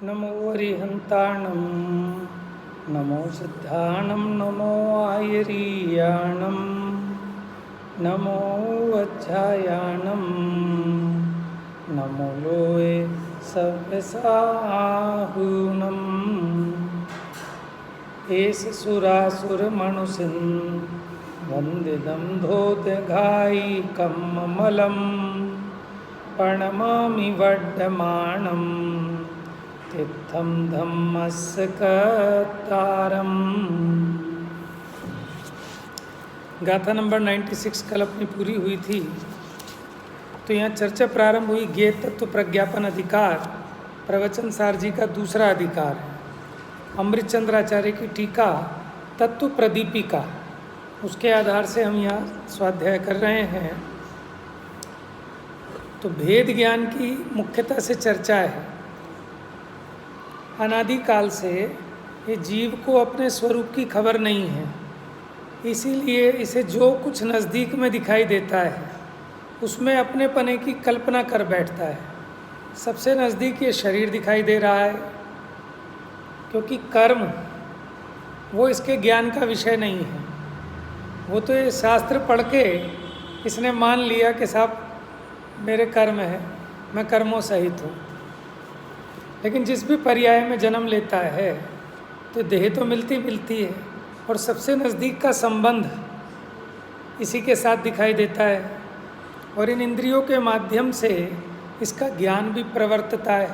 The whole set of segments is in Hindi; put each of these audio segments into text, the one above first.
नमो अरिहन्ताणं नमो सिद्धाणं नमो आयरीयाणं नमो वज्रायाणं नमो लोये सव्यसाहूनम् एष सुरासुरमनुसिन् वन्दितं धोतघायिकम् अमलं प्रणमामि वर्धमानं तीर्थं धम्मस्य कर्तारम्। गाथा नंबर 96 कल अपनी पूरी हुई थी, तो यहाँ चर्चा प्रारंभ हुई ज्ञेय तत्व प्रज्ञापन अधिकार, प्रवचन सार जी का दूसरा अधिकार है। अमृतचंद्राचार्य की टीका तत्व प्रदीपिका, उसके आधार से हम यहाँ स्वाध्याय कर रहे हैं। तो भेद ज्ञान की मुख्यतः से चर्चा है। अनादिकाल से ये जीव को अपने स्वरूप की खबर नहीं है, इसीलिए इसे जो कुछ नज़दीक में दिखाई देता है उसमें अपने पने की कल्पना कर बैठता है। सबसे नज़दीक ये शरीर दिखाई दे रहा है, क्योंकि कर्म वो इसके ज्ञान का विषय नहीं है। वो तो ये शास्त्र पढ़ के इसने मान लिया कि साहब मेरे कर्म है, मैं कर्मों सहित हूँ। लेकिन जिस भी पर्याय में जन्म लेता है तो देह तो मिलती है, और सबसे नज़दीक का संबंध इसी के साथ दिखाई देता है, और इन इंद्रियों के माध्यम से इसका ज्ञान भी प्रवर्तता है।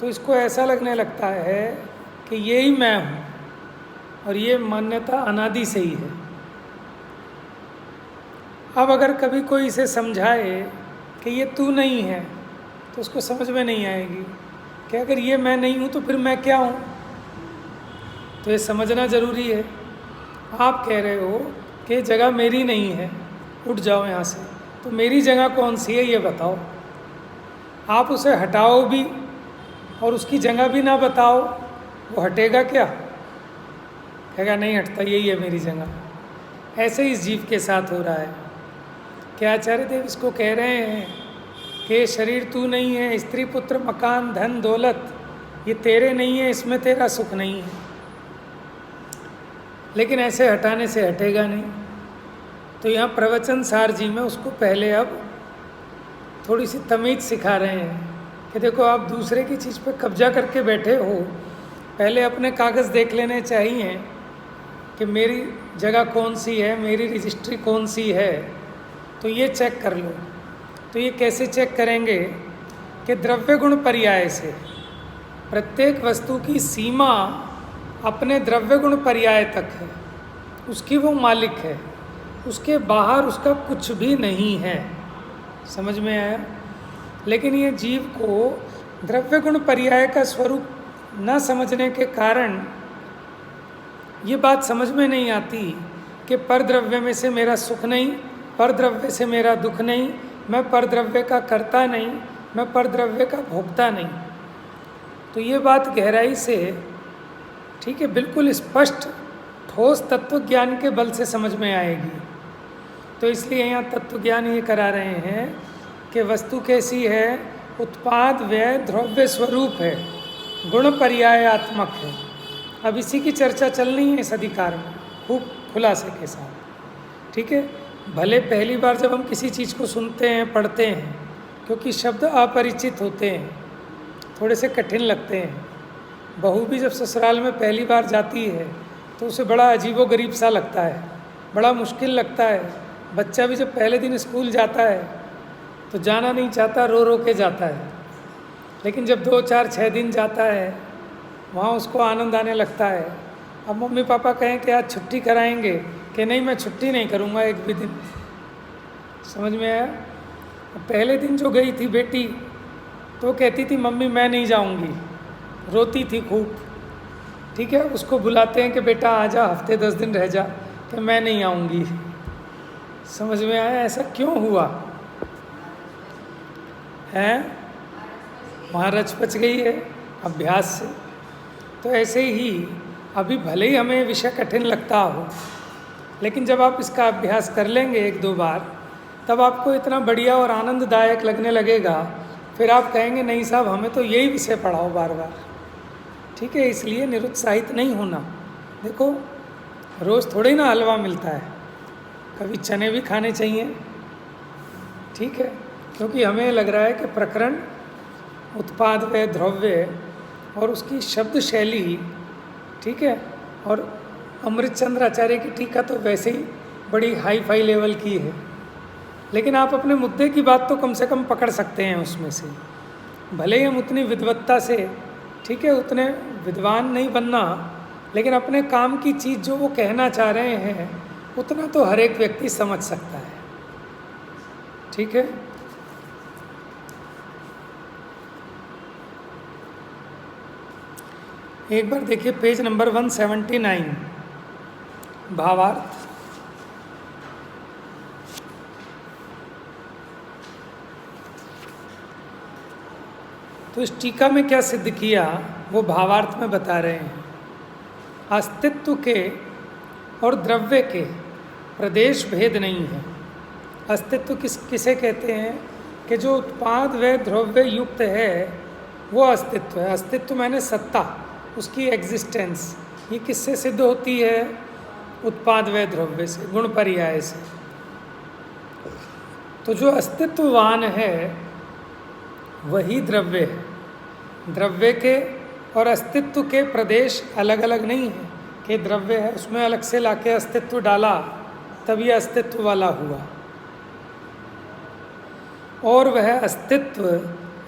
तो इसको ऐसा लगने लगता है कि ये ही मैं हूँ, और ये मान्यता अनादि से ही है। अब अगर कभी कोई इसे समझाए कि ये तू नहीं है, तो उसको समझ में नहीं आएगी कि अगर ये मैं नहीं हूँ तो फिर मैं क्या हूँ। तो ये समझना ज़रूरी है। आप कह रहे हो कि जगह मेरी नहीं है, उठ जाओ यहाँ से, तो मेरी जगह कौन सी है ये बताओ। आप उसे हटाओ भी और उसकी जगह भी ना बताओ, वो हटेगा क्या? कहेगा नहीं हटता, यही है मेरी जगह। ऐसे ही इस जीव के साथ हो रहा है कि आचार्य देव इसको कह रहे हैं कि शरीर तू नहीं है, स्त्री पुत्र मकान धन दौलत ये तेरे नहीं है, इसमें तेरा सुख नहीं है। लेकिन ऐसे हटाने से हटेगा नहीं। तो यहाँ प्रवचन सार जी में उसको पहले अब थोड़ी सी तमीज़ सिखा रहे हैं कि देखो आप दूसरे की चीज़ पे कब्जा करके बैठे हो, पहले अपने कागज़ देख लेने चाहिए कि मेरी जगह कौन सी है, मेरी रजिस्ट्री कौन सी है, तो ये चेक कर लो। तो ये कैसे चेक करेंगे कि द्रव्य गुण पर्याय से प्रत्येक वस्तु की सीमा अपने द्रव्य गुण पर्याय तक है, उसकी वो मालिक है, उसके बाहर उसका कुछ भी नहीं है। समझ में आया? लेकिन ये जीव को द्रव्य गुण पर्याय का स्वरूप न समझने के कारण ये बात समझ में नहीं आती कि परद्रव्य में से मेरा सुख नहीं, परद्रव्य से मेरा दुख नहीं, मैं परद्रव्य का कर्ता नहीं, मैं परद्रव्य का भोक्ता नहीं। तो ये बात गहराई से ठीक है, बिल्कुल स्पष्ट ठोस तत्व ज्ञान के बल से समझ में आएगी। तो इसलिए यहाँ तत्व ज्ञान ये करा रहे हैं कि वस्तु कैसी है, उत्पाद व्यय द्रव्य स्वरूप है, गुण पर्यायात्मक है। अब इसी की चर्चा चलनी है इस अधिकार में खूब खुलासे के साथ। ठीक है, भले पहली बार जब हम किसी चीज़ को सुनते हैं पढ़ते हैं, क्योंकि शब्द अपरिचित होते हैं, थोड़े से कठिन लगते हैं। बहू भी जब ससुराल में पहली बार जाती है तो उसे बड़ा अजीबो गरीब सा लगता है, बड़ा मुश्किल लगता है। बच्चा भी जब पहले दिन स्कूल जाता है तो जाना नहीं चाहता, रो रो के जाता है। लेकिन जब 2 4 6 दिन जाता है वहाँ उसको आनंद आने लगता है। अब मम्मी पापा कहें कि आज छुट्टी कराएंगे, कि नहीं मैं छुट्टी नहीं करूँगा एक भी दिन। समझ में आया? पहले दिन जो गई थी बेटी तो कहती थी मम्मी मैं नहीं जाऊँगी, रोती थी खूब। ठीक है, उसको बुलाते हैं कि बेटा आजा, हफ्ते 10 दिन रह जा, कि मैं नहीं आऊँगी। समझ में आया ऐसा क्यों हुआ है? वहाँ रच पच गई है अभ्यास से। तो ऐसे ही अभी भले ही हमें विषय कठिन लगता हो, लेकिन जब आप इसका अभ्यास कर लेंगे 1-2 बार, तब आपको इतना बढ़िया और आनंददायक लगने लगेगा। फिर आप कहेंगे नहीं साहब हमें तो यही विषय पढ़ाओ बार बार। ठीक है, इसलिए निरुत्साहित नहीं होना। देखो रोज़ थोड़े ना हलवा मिलता है, कभी चने भी खाने चाहिए, ठीक है। क्योंकि हमें लग रहा है कि प्रकरण उत्पाद व द्रव्य और उसकी शब्द शैली, ठीक है, और अमृतचंद्र आचार्य की टीका तो वैसे ही बड़ी हाई फाई लेवल की है, लेकिन आप अपने मुद्दे की बात तो कम से कम पकड़ सकते हैं उसमें से। भले ही हम उतनी विद्वत्ता से, ठीक है, उतने विद्वान नहीं बनना, लेकिन अपने काम की चीज़ जो वो कहना चाह रहे हैं उतना तो हर एक व्यक्ति समझ सकता है, ठीक है। एक बार देखिए पेज नंबर 179, भावार्थ। तो इस टीका में क्या सिद्ध किया वो भावार्थ में बता रहे हैं। अस्तित्व के और द्रव्य के प्रदेश भेद नहीं है। अस्तित्व किसे कहते हैं कि जो उत्पाद व द्रव्य युक्त है वो अस्तित्व है। अस्तित्व माने सत्ता, उसकी एग्जिस्टेंस। ये किससे सिद्ध होती है? उत्पाद व द्रव्य से, गुण पर्याय से। तो जो अस्तित्ववान है वही द्रव्य है। द्रव्य के और अस्तित्व के प्रदेश अलग अलग नहीं है कि द्रव्य है उसमें अलग से लाके अस्तित्व डाला तब ये अस्तित्व वाला हुआ। और वह अस्तित्व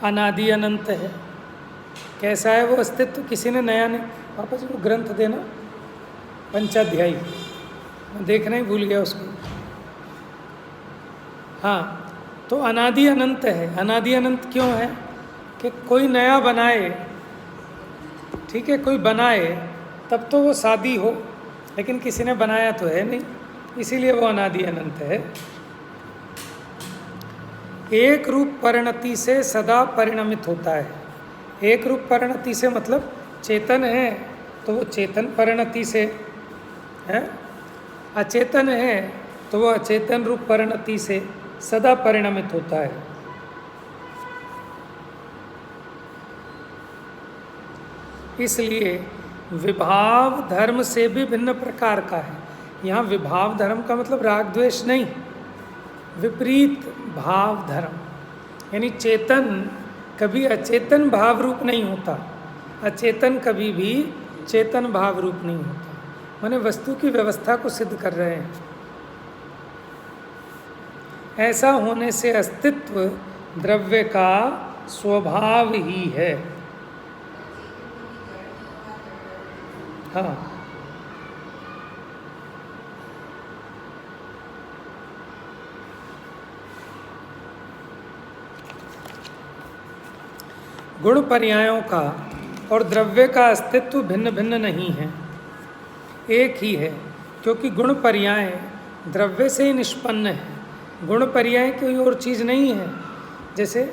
अनादि अनंत है। कैसा है वो अस्तित्व? किसी ने नया नहीं, पापा जी को ग्रंथ देना, पंचाध्यायी, मैं देखना ही भूल गया उसको। हाँ, तो अनादि अनंत है। अनादि अनंत क्यों है? कि कोई नया बनाए, ठीक है, कोई बनाए तब तो वो शादी हो, लेकिन किसी ने बनाया तो है नहीं, इसीलिए वो अनादि अनंत है। एक रूप परिणति से सदा परिणमित होता है। एक रूप परिणति से मतलब चेतन है तो वो चेतन परिणति से है, अचेतन है तो वो अचेतन रूप परिणति से सदा परिणमित होता है। इसलिए विभाव धर्म से भी भिन्न प्रकार का है। यहाँ विभाव धर्म का मतलब राग द्वेष नहीं, विपरीत भाव धर्म, यानी चेतन कभी अचेतन भाव रूप नहीं होता, अचेतन कभी भी चेतन भाव रूप नहीं होता। माने वस्तु की व्यवस्था को सिद्ध कर रहे हैं। ऐसा होने से अस्तित्व द्रव्य का स्वभाव ही है। हाँ, गुण पर्यायों का और द्रव्य का अस्तित्व भिन्न भिन्न नहीं है, एक ही है, क्योंकि गुण पर्याय द्रव्य से ही निष्पन्न है। गुण पर्याय कोई और चीज़ नहीं है। जैसे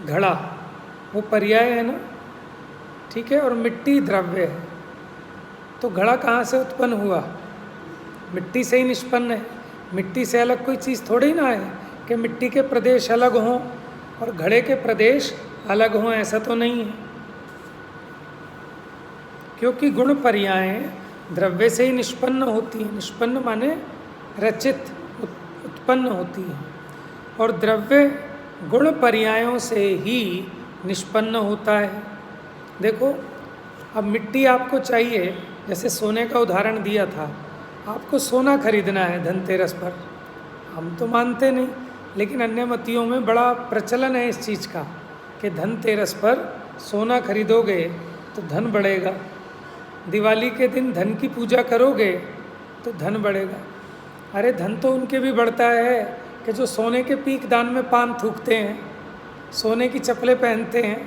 घड़ा वो पर्याय है ना, ठीक है, और मिट्टी द्रव्य है। तो घड़ा कहाँ से उत्पन्न हुआ? मिट्टी से ही निष्पन्न है। मिट्टी से अलग कोई चीज़ थोड़ी ना है कि मिट्टी के प्रदेश अलग हों और घड़े के प्रदेश अलग हों, ऐसा तो नहीं है। क्योंकि गुण पर्याय द्रव्य से ही निष्पन्न होती है। निष्पन्न माने रचित, उत्पन्न होती है। और द्रव्य गुण पर्यायों से ही निष्पन्न होता है। देखो, अब मिट्टी आपको चाहिए, जैसे सोने का उदाहरण दिया था, आपको सोना खरीदना है धनतेरस पर। हम तो मानते नहीं, लेकिन अन्य मतियों में बड़ा प्रचलन है इस चीज़ का कि धनतेरस पर सोना खरीदोगे तो धन बढ़ेगा। दिवाली के दिन धन की पूजा करोगे तो धन बढ़ेगा। अरे धन तो उनके भी बढ़ता है कि जो सोने के पीक दान में पान थूकते हैं, सोने की चप्पलें पहनते हैं,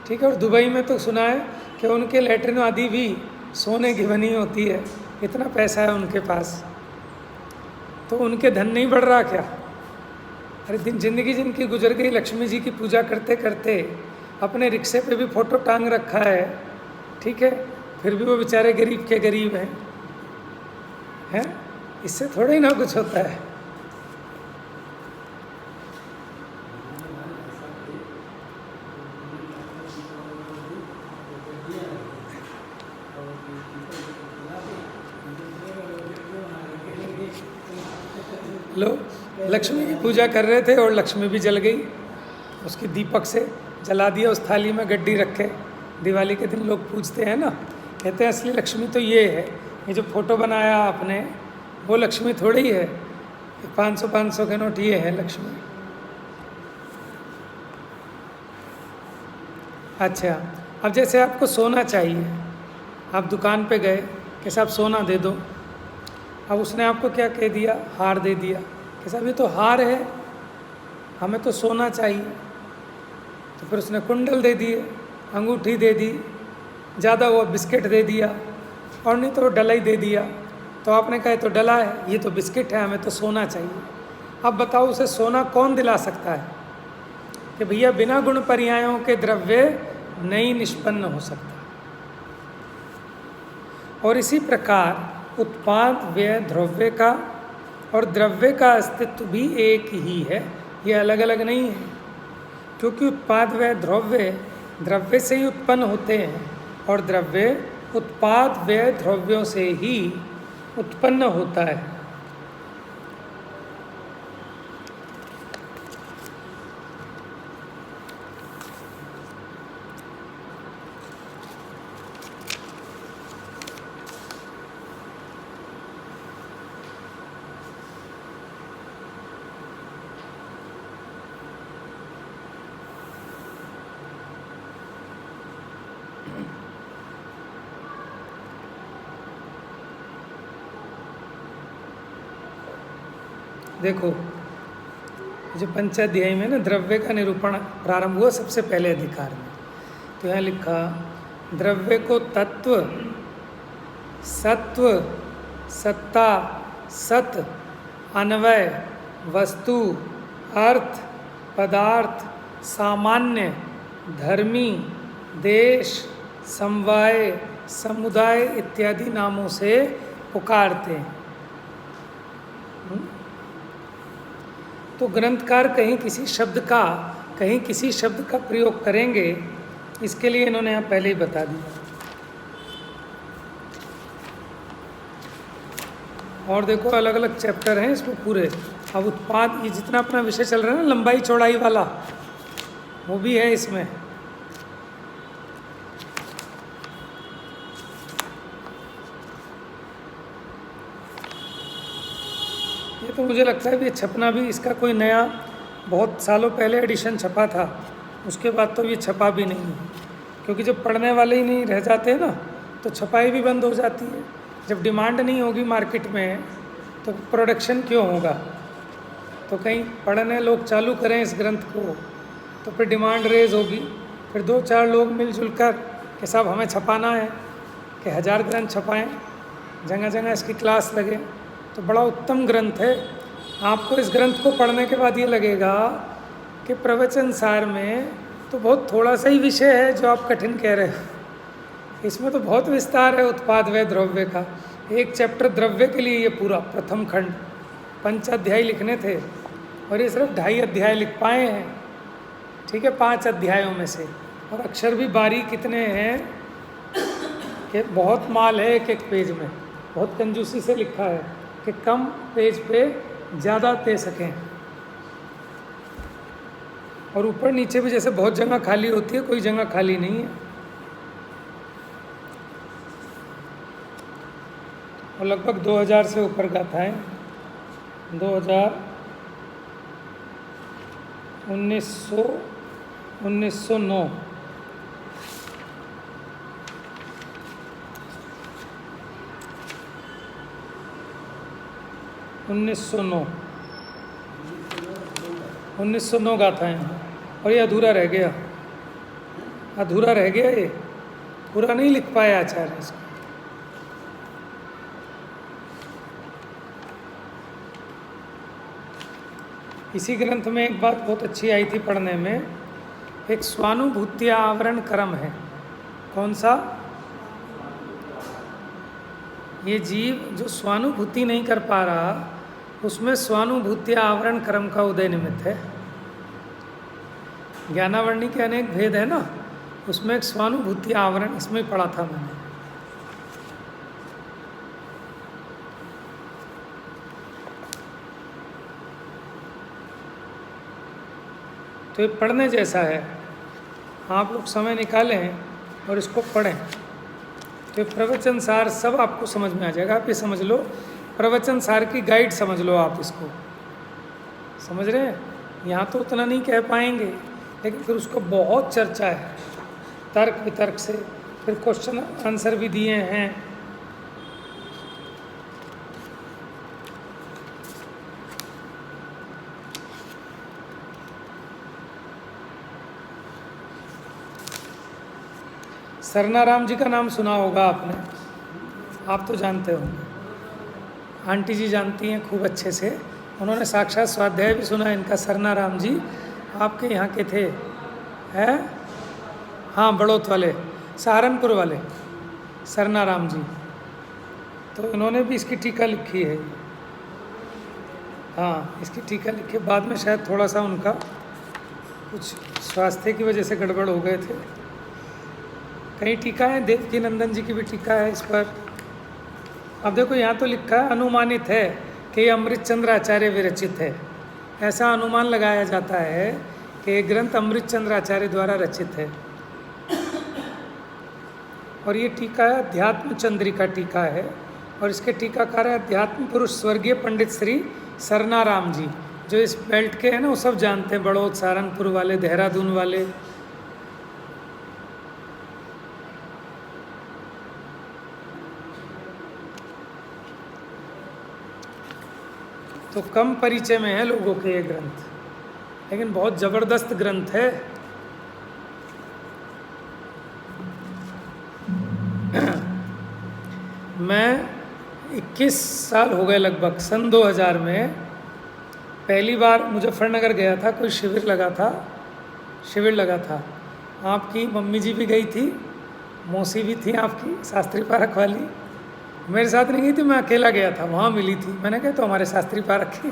ठीक है। और दुबई में तो सुना है कि उनके लैट्रिन आदि भी सोने की बनी होती है, इतना पैसा है उनके पास। तो उनके धन नहीं बढ़ रहा क्या? अरे जिंदगी जिनकी गुजर गई लक्ष्मी जी की पूजा करते करते, अपने रिक्शे पे भी फोटो टांग रखा है, ठीक है, फिर भी वो बेचारे गरीब के गरीब हैं। इससे थोड़ा ही ना कुछ होता है। लोग लक्ष्मी की पूजा कर रहे थे और लक्ष्मी भी जल गई, उसकी दीपक से जला दिया, उस थाली में गड्डी रखे। दिवाली के दिन लोग पूछते हैं ना, कहते हैं असली लक्ष्मी तो ये है, ये जो फोटो बनाया आपने वो लक्ष्मी थोड़ी ही है, 500 के नोट ये है लक्ष्मी। अच्छा, अब जैसे आपको सोना चाहिए, आप दुकान पे गए कि साहब सोना दे दो, अब उसने आपको क्या कह दिया, हार दे दिया कि साहब ये तो हार है, हमें तो सोना चाहिए। तो फिर उसने कुंडल दे दिए, अंगूठी दे दी, ज़्यादा हुआ बिस्किट दे दिया, और नहीं तो डला ही दे दिया। तो आपने कहा तो डला है, ये तो बिस्किट है, हमें तो सोना चाहिए। अब बताओ उसे सोना कौन दिला सकता है कि भैया बिना गुण पर्यायों के द्रव्य नहीं निष्पन्न हो सकता। और इसी प्रकार उत्पाद व्यय द्रव्य का और द्रव्य का अस्तित्व भी एक ही है, ये अलग अलग नहीं है, क्योंकि उत्पाद व्यय द्रव्य से ही उत्पन्न होते हैं और द्रव्य उत्पाद व्यय द्रव्यों से ही उत्पन्न होता है। देखो जो पंचाध्याय में ना द्रव्य का निरूपण प्रारंभ हुआ सबसे पहले अधिकार में, तो यहाँ लिखा द्रव्य को तत्व, सत्व, सत्ता, सत, अन्वय, वस्तु, अर्थ, पदार्थ, सामान्य, धर्मी, देश, समवाय, समुदाय इत्यादि नामों से पुकारते हैं। तो ग्रंथकार कहीं किसी शब्द का प्रयोग करेंगे, इसके लिए इन्होंने यहाँ पहले ही बता दिया। और देखो अलग अलग चैप्टर हैं इसमें पूरे। अब उत्पाद, ये जितना अपना विषय चल रहा है ना लंबाई चौड़ाई वाला, वो भी है इसमें। ये तो मुझे लगता है कि छपना भी इसका कोई नया, बहुत सालों पहले एडिशन छपा था, उसके बाद तो ये छपा भी नहीं है, क्योंकि जब पढ़ने वाले ही नहीं रह जाते हैं ना तो छपाई भी बंद हो जाती है। जब डिमांड नहीं होगी मार्केट में तो प्रोडक्शन क्यों होगा। तो कहीं पढ़ने लोग चालू करें इस ग्रंथ को तो फिर डिमांड रेज होगी, फिर 2-4 लोग मिलजुल कर कि साहब हमें छपाना है, कि 1000 ग्रंथ छपाएं, जगह जगह इसकी क्लास लगे। तो बड़ा उत्तम ग्रंथ है। आपको इस ग्रंथ को पढ़ने के बाद ये लगेगा कि प्रवचन सार में तो बहुत थोड़ा सा ही विषय है जो आप कठिन कह रहे हो, इसमें तो बहुत विस्तार है उत्पाद व्यय द्रव्य का। एक चैप्टर द्रव्य के लिए ये पूरा प्रथम खंड 5 अध्याय लिखने थे और ये सिर्फ 2.5 अध्याय लिख पाए हैं, ठीक है, 5 अध्यायों में से। और अक्षर भी बारीक कितने हैं कि बहुत माल है एक एक पेज में, बहुत कंजूसी से लिखा है कि कम पेज पे ज़्यादा दे सकें। और ऊपर नीचे भी जैसे बहुत जगह खाली होती है, कोई जगह खाली नहीं है। और लगभग 2000 से ऊपर गाथाएं, 2000, 1900, 1909, (1909) 1909 गाथाएं। और ये अधूरा रह गया ये, पूरा नहीं लिख पाया आचार्य इसको। इसी ग्रंथ में एक बात बहुत अच्छी आई थी पढ़ने में, एक स्वानुभूति आवरण क्रम है। कौन सा? ये जीव जो स्वानुभूति नहीं कर पा रहा, उसमें स्वानुभूति आवरण क्रम का उदय निमित्त है। ज्ञानावरणी के अनेक भेद है ना, उसमें एक स्वानुभूति आवरण, इसमें पढ़ा था मैंने। तो ये पढ़ने जैसा है, आप लोग समय निकालें और इसको पढ़ें तो प्रवचन सार सब आपको समझ में आ जाएगा। आप ये समझ लो, प्रवचन सार की गाइड समझ लो आप इसको, समझ रहे हैं। यहाँ तो उतना नहीं कह पाएंगे, लेकिन फिर उसको बहुत चर्चा है, तर्क वितर्क से, फिर क्वेश्चन आंसर भी दिए हैं। सरनाराम जी का नाम सुना होगा आपने, आप तो जानते होंगे, आंटी जी जानती हैं खूब अच्छे से, उन्होंने साक्षात स्वाध्याय भी सुना इनका। सरनाराम जी आपके यहाँ के थे, हैं? हाँ, बड़ौत वाले, सहारनपुर वाले सरनाराम जी, तो इन्होंने भी इसकी टीका लिखी है। हाँ, इसकी टीका लिखी, बाद में शायद थोड़ा सा उनका कुछ स्वास्थ्य की वजह से गड़बड़ हो गए थे। कई टीका है, देवकी नंदन जी की भी टीका है इस पर। अब देखो यहाँ तो लिखा है, अनुमानित है कि ये अमृतचंद्र आचार्य विरचित है। ऐसा अनुमान लगाया जाता है कि ये ग्रंथ अमृतचंद्र आचार्य द्वारा रचित है। और ये टीका है अध्यात्म चंद्रिका टीका है, और इसके टीकाकार है अध्यात्म पुरुष स्वर्गीय पंडित श्री सरनाराम जी। जो इस बेल्ट के हैं ना, वो सब जानते हैं, बड़ौद, सहारनपुर वाले, देहरादून वाले। तो कम परिचय में है लोगों के ये ग्रंथ, लेकिन बहुत ज़बरदस्त ग्रंथ है। मैं 21 साल हो गए लगभग, सन 2000 में पहली बार मुजफ्फरनगर गया था, कोई शिविर लगा था। आपकी मम्मी जी भी गई थी, मौसी भी थी आपकी शास्त्री पारक वाली, मेरे साथ नहीं गई थी, मैं अकेला गया था। वहाँ मिली थी, मैंने कहा तो हमारे शास्त्री पारक की,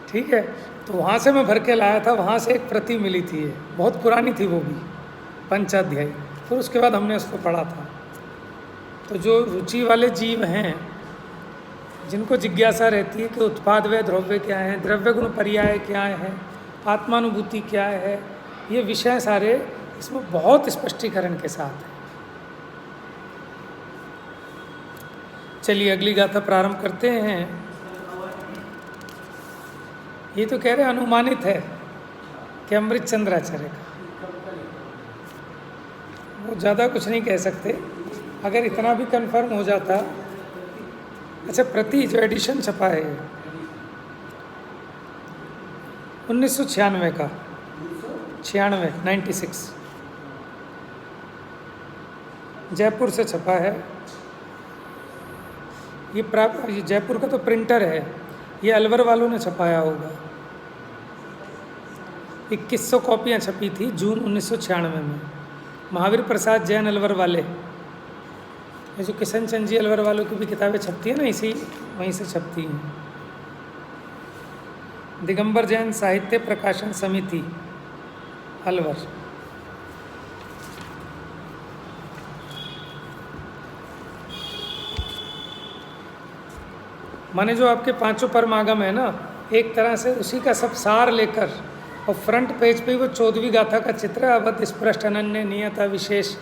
ठीक है। तो वहाँ से मैं भर के लाया था, वहाँ से एक प्रति मिली थी, ये बहुत पुरानी थी वो भी, पंचाध्यायी। फिर उसके बाद हमने उसको पढ़ा था। तो जो रुचि वाले जीव हैं, जिनको जिज्ञासा रहती है कि उत्पाद व द्रव्य क्या है, द्रव्य गुण पर्याय क्या है, आत्मानुभूति क्या है, ये विषय सारे इसमें बहुत स्पष्टीकरण के साथ हैं। चलिए अगली गाथा प्रारंभ करते हैं। ये तो कह रहे अनुमानित है कि अमृतचंद्र आचार्य का, वो ज़्यादा कुछ नहीं कह सकते। अगर इतना भी कंफर्म हो जाता, अच्छा प्रति जो एडिशन छपा है 1996 का, 96 जयपुर से छपा है। ये जयपुर का तो प्रिंटर है, ये अलवर वालों ने छपाया होगा। 2100 कॉपियाँ छपी थी जून 1996 में। महावीर प्रसाद जैन अलवर वाले, ये जो किशन चंद जी अलवर वालों की भी किताबें छपती है ना, इसी वहीं से छपती हैं। दिगंबर जैन साहित्य प्रकाशन समिति अलवर। माने जो आपके पांचों परमागम है ना, एक तरह से उसी का सब सार लेकर, और फ्रंट पेज पे वो 14वीं गाथा का चित्र है, अवध स्पृष्ट अनन्य नियता विशेष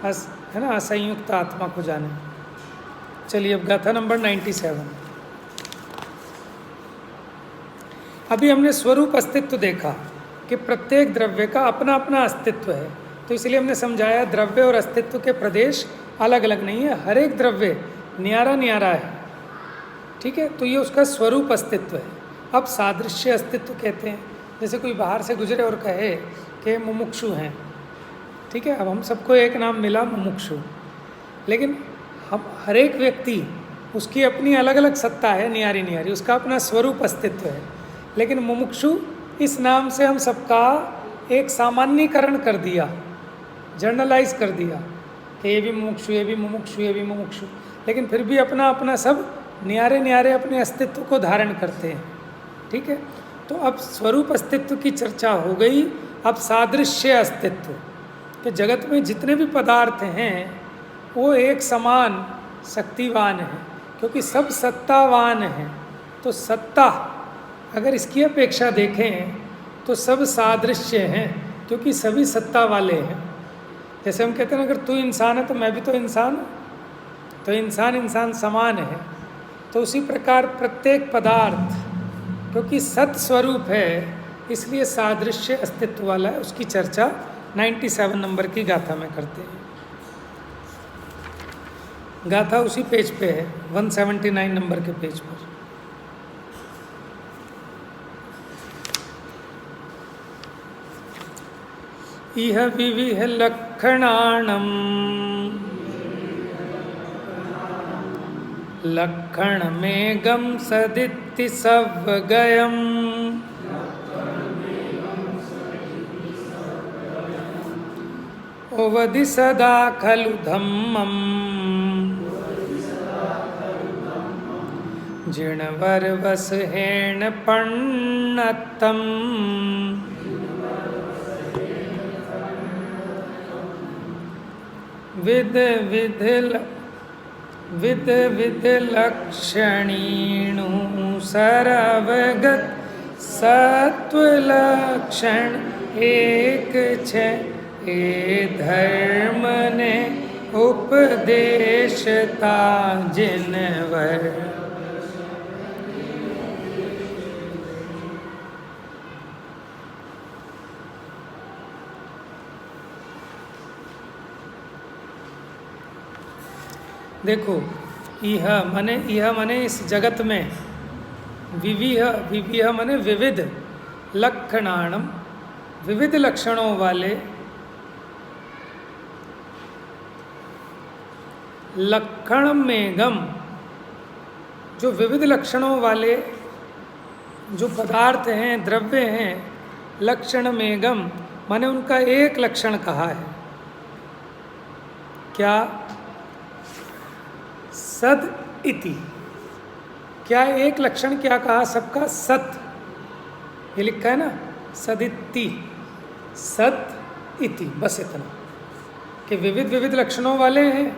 है ना, असंयुक्त आत्मा को जाने। चलिए अब गाथा नंबर 97। अभी हमने स्वरूप अस्तित्व देखा कि प्रत्येक द्रव्य का अपना अपना अस्तित्व है, तो इसलिए हमने समझाया द्रव्य और अस्तित्व के प्रदेश अलग अलग नहीं है, हर एक द्रव्य न्यारा न्यारा है, ठीक है। तो ये उसका स्वरूप अस्तित्व है। अब सादृश्य अस्तित्व कहते हैं, जैसे कोई बाहर से गुजरे और कहे कि मुमुक्षु हैं, ठीक है। अब हम सबको एक नाम मिला मुमुक्षु, लेकिन हम हर एक व्यक्ति उसकी अपनी अलग अलग सत्ता है, न्यारी न्यारी, उसका अपना स्वरूप अस्तित्व है। लेकिन मुमुक्षु इस नाम से हम सबका एक सामान्यीकरण कर दिया, जर्नलाइज कर दिया कि ये भी मुमुक्षु, ये भी मुमुक्षु, ये भी मुमुक्षु, लेकिन फिर भी अपना अपना सब न्यारे न्यारे अपने अस्तित्व को धारण करते हैं, ठीक है। तो अब स्वरूप अस्तित्व की चर्चा हो गई। अब सादृश्य अस्तित्व कि जगत में जितने भी पदार्थ हैं वो एक समान शक्तिवान हैं, क्योंकि सब सत्तावान हैं। तो सत्ता अगर इसकी अपेक्षा देखें तो सब सादृश्य हैं, क्योंकि सभी सत्ता वाले हैं। जैसे हम कहते हैं ना, अगर तू इंसान है तो मैं भी तो इंसान हूँ, तो इंसान इंसान समान है। तो उसी प्रकार प्रत्येक पदार्थ क्योंकि सत स्वरूप है, इसलिए सादृश्य अस्तित्व वाला है। उसकी चर्चा 97 नंबर की गाथा में करते हैं। गाथा उसी पेज पे है, 179 नंबर के पेज पर। इह विविह लक्षणाणम् लक्षणमेगं सदिति सव्वगयम् ओवधि सदा खलु धम्मम् जिणवरवसहेण पण्णत्तम् विध विध लक्षणीणु सरवगत सत्वलक्षण एक छे ए धर्म ने उपदेशता जिनवर। देखो, इह मने इस जगत में, विविह मने विविध लक्षणाणम, विविध लक्षणों वाले, लक्षणमेगम जो विविध लक्षणों वाले जो पदार्थ हैं, द्रव्य हैं, लक्षणमेगम माने उनका एक लक्षण कहा है। क्या? सद इति। क्या एक लक्षण क्या कहा सबका? सत, ये लिखा है ना, सदिति, सत इति, बस इतना। कि विविध विविध लक्षणों वाले हैं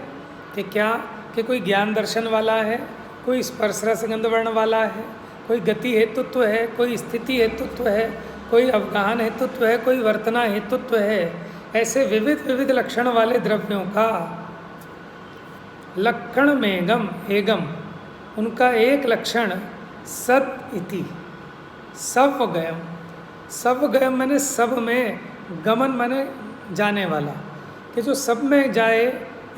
कि क्या? कि कोई ज्ञान दर्शन वाला है, कोई स्पर्श रस गंध वर्ण वाला है, कोई गति हेतुत्व है, कोई स्थिति हेतुत्व है, कोई अवगाहन हेतुत्व है, कोई वर्तना हेतुत्व है। ऐसे विविध विविध लक्षण वाले द्रव्यों का लक्षण में एगम उनका एक लक्षण सत इति, सवगयम। सवगयम माने सब में, गमन माने जाने वाला, कि जो सब में जाए,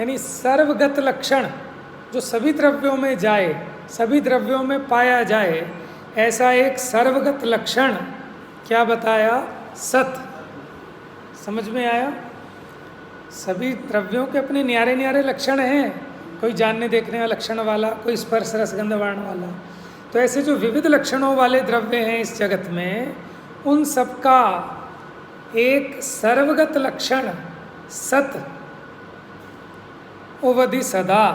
यानी सर्वगत लक्षण जो सभी द्रव्यों में जाए, सभी द्रव्यों में पाया जाए, ऐसा एक सर्वगत लक्षण क्या बताया? सत। समझ में आया? सभी द्रव्यों के अपने न्यारे न्यारे लक्षण हैं, कोई जानने देखने का लक्षण वाला, कोई स्पर्श रस गंध वर्ण वाला। तो ऐसे जो विविध लक्षणों वाले द्रव्य हैं इस जगत में, उन सबका एक सर्वगत लक्षण सत ओवधि सदा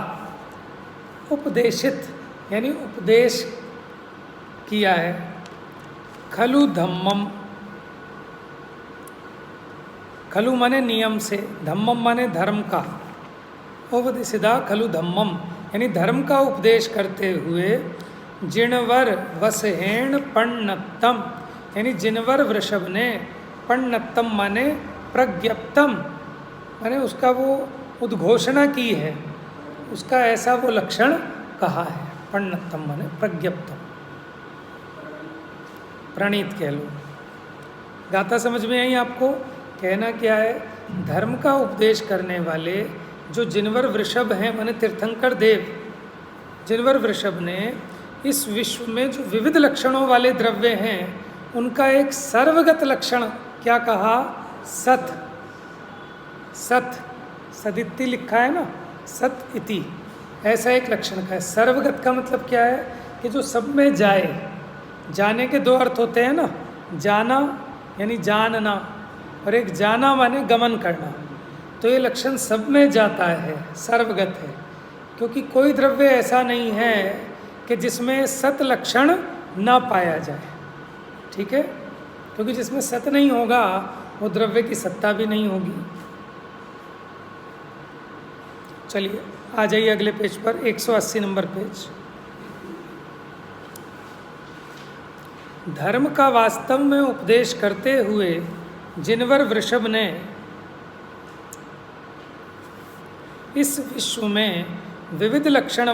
उपदेशित, यानी उपदेश किया है। खलु धम्मम, खलु माने नियम से, धम्मम माने धर्म का, ओवधि सदा खलु धम्मम यानी धर्म का उपदेश करते हुए, जिणवर वसहेण पण्णत्तम यानी जिनवर वृषभ ने, पण्णत्तम माने प्रज्ञप्तम माने उसका वो उद्घोषणा की है, उसका ऐसा वो लक्षण कहा है। पण्णत्तम माने प्रज्ञप्तम, प्रणीत कह लो। गाथा समझ में आई आपको? कहना क्या है? धर्म का उपदेश करने वाले जो जिनवर वृषभ हैं, माने तीर्थंकर देव, जिनवर वृषभ ने इस विश्व में जो विविध लक्षणों वाले द्रव्य हैं, उनका एक सर्वगत लक्षण क्या कहा? सत। सत, सदिति लिखा है ना, सत इति, ऐसा एक लक्षण का है। सर्वगत का मतलब क्या है? कि जो सब में जाए। जाने के दो अर्थ होते हैं ना, जाना यानी जानना, और एक जाना माने गमन करना। तो ये लक्षण सब में जाता है, सर्वगत है, क्योंकि कोई द्रव्य ऐसा नहीं है कि जिसमें सत लक्षण ना पाया जाए। ठीक है? क्योंकि जिसमें सत नहीं होगा वो द्रव्य की सत्ता भी नहीं होगी। चलिए आ जाइए अगले पेज पर, 180 नंबर पेज। धर्म का वास्तव में उपदेश करते हुए जिनवर वृषभ ने इस विश्व में विविध लक्षण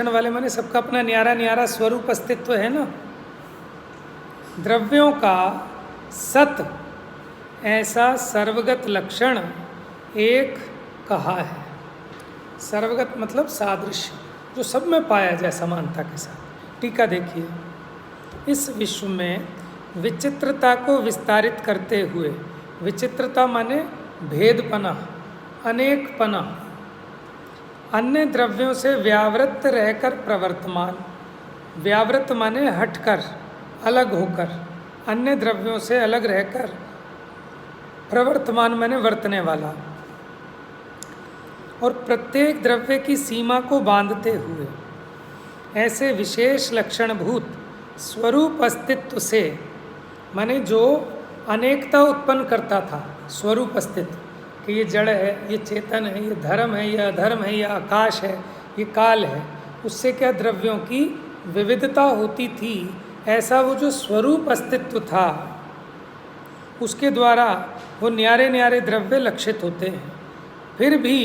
वाले माने सबका अपना न्यारा न्यारा स्वरूप अस्तित्व है ना, द्रव्यों का सत ऐसा सर्वगत लक्षण एक कहा है। सर्वगत मतलब सादृश्य, जो सब में पाया जाए समानता के साथ। टीका देखिए, इस विश्व में विचित्रता को विस्तारित करते हुए, विचित्रता माने भेदपना, अनेकपना, अन्य द्रव्यों से व्यावृत रहकर प्रवर्तमान, व्यावृत माने हटकर, अलग होकर, अन्य द्रव्यों से अलग रहकर, प्रवर्तमान माने वर्तने वाला, और प्रत्येक द्रव्य की सीमा को बांधते हुए ऐसे विशेष लक्षणभूत स्वरूप अस्तित्व से, माने जो अनेकता उत्पन्न करता था, स्वरूप अस्तित्व कि ये जड़ है, ये चेतन है, ये धर्म है, ये अधर्म है, ये आकाश है, ये काल है, उससे क्या द्रव्यों की विविधता होती थी, ऐसा वो जो स्वरूप अस्तित्व था उसके द्वारा वो न्यारे न्यारे द्रव्य लक्षित होते हैं। फिर भी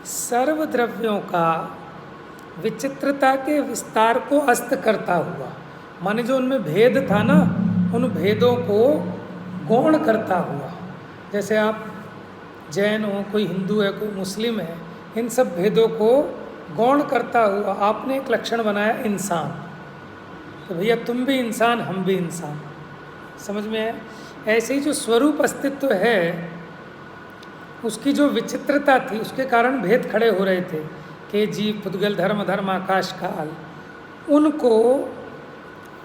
सर्व द्रव्यों का विचित्रता के विस्तार को अस्त करता हुआ, माने जो उनमें भेद था ना, उन भेदों को गौण करता हुआ, जैसे आप जैन हो, कोई हिंदू है, कोई मुस्लिम है, इन सब भेदों को गौण करता हुआ आपने एक लक्षण बनाया इंसान, तो भैया तुम भी इंसान, हम भी इंसान। समझ में है? ऐसे ही जो स्वरूप अस्तित्व है उसकी जो विचित्रता थी, उसके कारण भेद खड़े हो रहे थे कि जीव, पुद्गल, धर्म, अधर्म, आकाश, काल, उनको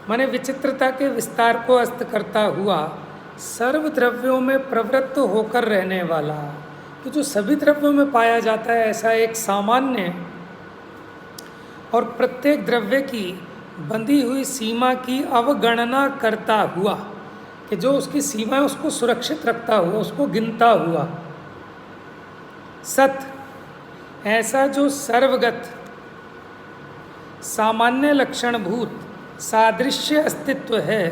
माने विचित्रता के विस्तार को अस्त करता हुआ सर्व द्रव्यों में प्रवृत्त होकर रहने वाला, कि जो सभी द्रव्यों में पाया जाता है, ऐसा एक सामान्य और प्रत्येक द्रव्य की बंधी हुई सीमा की अवगणना करता हुआ, कि जो उसकी सीमा है उसको सुरक्षित रखता हुआ, उसको गिनता हुआ, सत ऐसा जो सर्वगत सामान्य लक्षणभूत सादृश्य अस्तित्व है,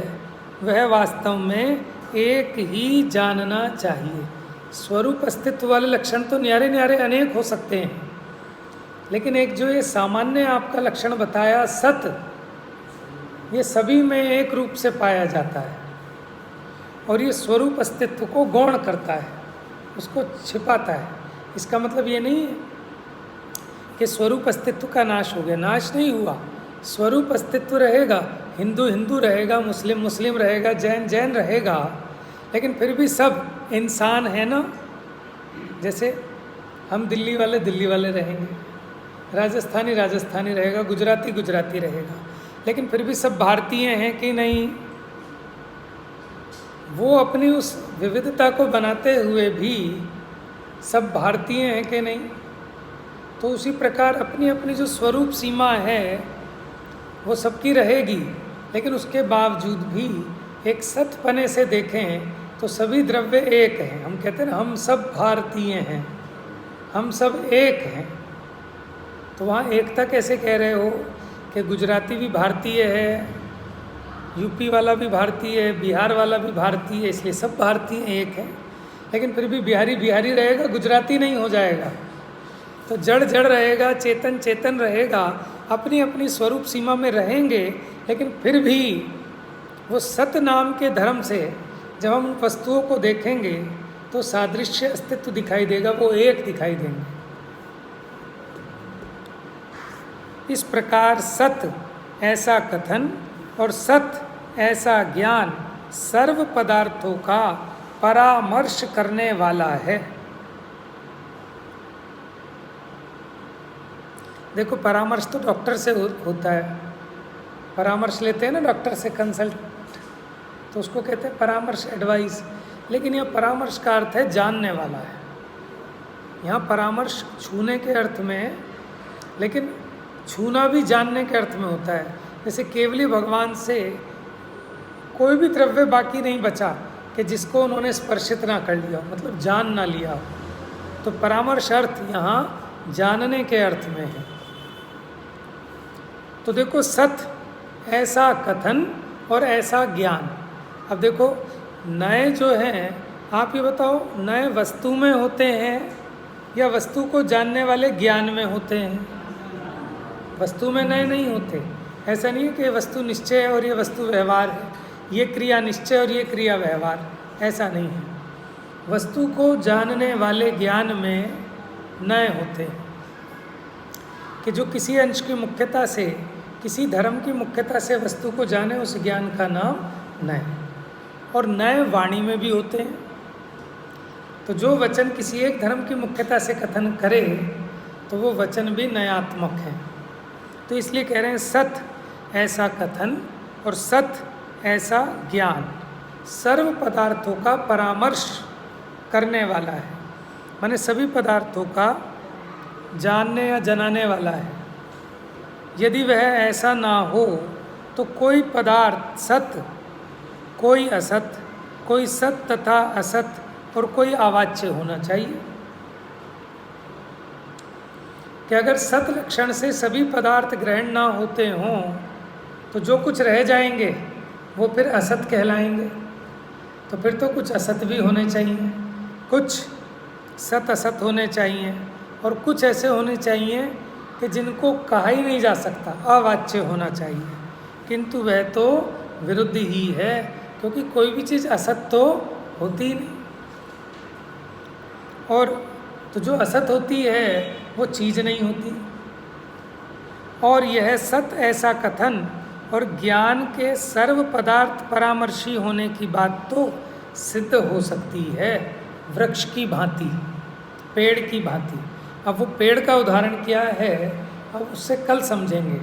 वह वास्तव में एक ही जानना चाहिए। स्वरूप अस्तित्व वाले लक्षण तो न्यारे न्यारे अनेक हो सकते हैं, लेकिन एक जो ये सामान्य आपका लक्षण बताया सत, ये सभी में एक रूप से पाया जाता है, और ये स्वरूप अस्तित्व को गौण करता है, उसको छिपाता है। इसका मतलब ये नहीं है कि स्वरूप अस्तित्व का नाश हो गया, नाश नहीं हुआ, स्वरूप अस्तित्व रहेगा, हिंदू हिंदू रहेगा, मुस्लिम मुस्लिम रहेगा, जैन जैन रहेगा, लेकिन फिर भी सब इंसान है ना। जैसे हम दिल्ली वाले रहेंगे, राजस्थानी राजस्थानी रहेगा, गुजराती गुजराती रहेगा, लेकिन फिर भी सब भारतीय हैं कि नहीं। वो अपनी उस विविधता को बनाते हुए भी सब भारतीय हैं कि नहीं। तो उसी प्रकार अपनी अपनी जो स्वरूप सीमा है वो सबकी रहेगी, लेकिन उसके बावजूद भी एक सतपने से देखें तो सभी द्रव्य एक हैं। हम कहते हैं ना, हम सब भारतीय हैं, हम सब एक हैं। तो वहाँ एकता कैसे कह रहे हो कि गुजराती भी भारतीय है, यूपी वाला भी भारतीय है, बिहार वाला भी भारतीय है, इसलिए सब भारतीय एक हैं। लेकिन फिर भी बिहारी बिहारी रहेगा, गुजराती नहीं हो जाएगा। तो जड़ जड़ रहेगा, चेतन चेतन रहेगा, अपनी अपनी स्वरूप सीमा में रहेंगे, लेकिन फिर भी वो सत नाम के धर्म से जब हम वस्तुओं को देखेंगे तो सादृश्य अस्तित्व दिखाई देगा, वो एक दिखाई देंगे। इस प्रकार सत ऐसा कथन और सत ऐसा ज्ञान सर्व पदार्थों का परामर्श करने वाला है। देखो, परामर्श तो डॉक्टर से होता है, परामर्श लेते हैं ना डॉक्टर से कंसल्ट, तो उसको कहते हैं परामर्श, एडवाइस। लेकिन यह परामर्श का अर्थ है जानने वाला है। यहाँ परामर्श छूने के अर्थ में है, लेकिन छूना भी जानने के अर्थ में होता है। जैसे केवली भगवान से कोई भी द्रव्य बाकी नहीं बचा कि जिसको उन्होंने स्पर्शित ना कर लिया, मतलब जान ना लिया। तो परामर्श अर्थ यहाँ जानने के अर्थ में है। तो देखो, सत ऐसा कथन और ऐसा ज्ञान। अब देखो नए जो हैं, आप ये बताओ नए वस्तु में होते हैं या वस्तु को जानने वाले ज्ञान में होते हैं? वस्तु में नए नहीं होते। ऐसा नहीं है कि ये वस्तु निश्चय है और ये वस्तु व्यवहार है, ये क्रिया निश्चय और ये क्रिया व्यवहार, ऐसा नहीं है। वस्तु को जानने वाले ज्ञान में नए होते हैं कि जो किसी अंश की मुख्यता से, किसी धर्म की मुख्यता से वस्तु को जाने, उस ज्ञान का नाम नए। और नए वाणी में भी होते हैं। तो जो वचन किसी एक धर्म की मुख्यता से कथन करे तो वो वचन भी नयात्मक है। तो इसलिए कह रहे हैं सत ऐसा कथन और सत ऐसा ज्ञान सर्व पदार्थों का परामर्श करने वाला है, माने सभी पदार्थों का जानने या जनाने वाला है। यदि वह ऐसा ना हो तो कोई पदार्थ सत, कोई असत, कोई सत तथा असत और कोई अवाच्य होना चाहिए। कि अगर सत लक्षण से सभी पदार्थ ग्रहण ना होते हों तो जो कुछ रह जाएंगे वो फिर असत कहलाएंगे। तो फिर तो कुछ असत भी होने चाहिए, कुछ सत असत होने चाहिए और कुछ ऐसे होने चाहिए कि जिनको कहा ही नहीं जा सकता, अवाच्य होना चाहिए। किंतु वह तो विरुद्ध ही है, क्योंकि कोई भी चीज़ असत तो होती ही नहीं। और तो जो असत होती है वो चीज़ नहीं होती। और यह सत ऐसा कथन और ज्ञान के सर्व पदार्थ परामर्शी होने की बात तो सिद्ध हो सकती है वृक्ष की भांति, पेड़ की भांति। अब वो पेड़ का उदाहरण क्या है, अब उससे कल समझेंगे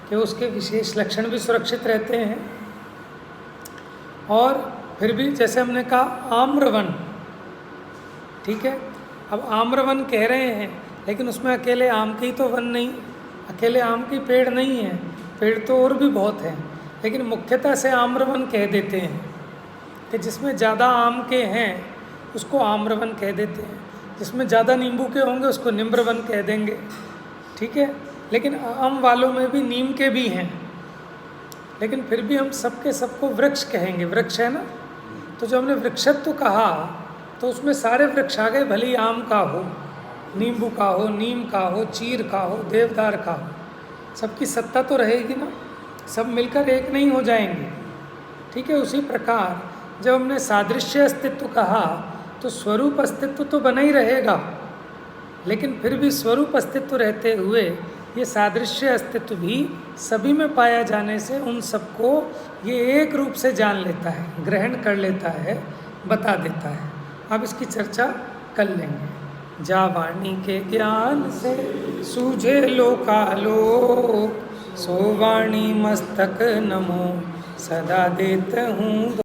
कि उसके विशेष लक्षण भी सुरक्षित रहते हैं। और फिर भी जैसे हमने कहा आम्रवन, ठीक है, अब आम्रवन कह रहे हैं लेकिन उसमें अकेले आम की तो वन नहीं, अकेले आम की पेड़ नहीं है, पेड़ तो और भी बहुत हैं, लेकिन मुख्यतः से आम्रवन कह देते हैं कि जिसमें ज़्यादा आम के हैं उसको आम्रवन कह देते हैं, जिसमें ज़्यादा नींबू के होंगे उसको निम्रवन कह देंगे, ठीक है। लेकिन आम वालों में भी नीम के भी हैं, लेकिन फिर भी हम सबके सबको वृक्ष कहेंगे, वृक्ष है ना। तो जो हमने वृक्षत्व कहा तो उसमें सारे वृक्ष आ गए, भले ही आम का हो, नींबू का हो, नीम का हो, चीर का हो, देवदार का हो, सबकी सत्ता तो रहेगी ना, सब मिलकर एक नहीं हो जाएंगे, ठीक है। उसी प्रकार जब हमने सादृश्य अस्तित्व कहा तो स्वरूप अस्तित्व तो बना ही रहेगा, लेकिन फिर भी स्वरूप अस्तित्व रहते हुए ये सादृश्य अस्तित्व भी सभी में पाया जाने से उन सबको ये एक रूप से जान लेता है, ग्रहण कर लेता है, बता देता है। अब इसकी चर्चा कर लेंगे। जा वाणी के ज्ञान से सूझे लोकालोक, सो वाणी मस्तक नमो सदा देत हूँ।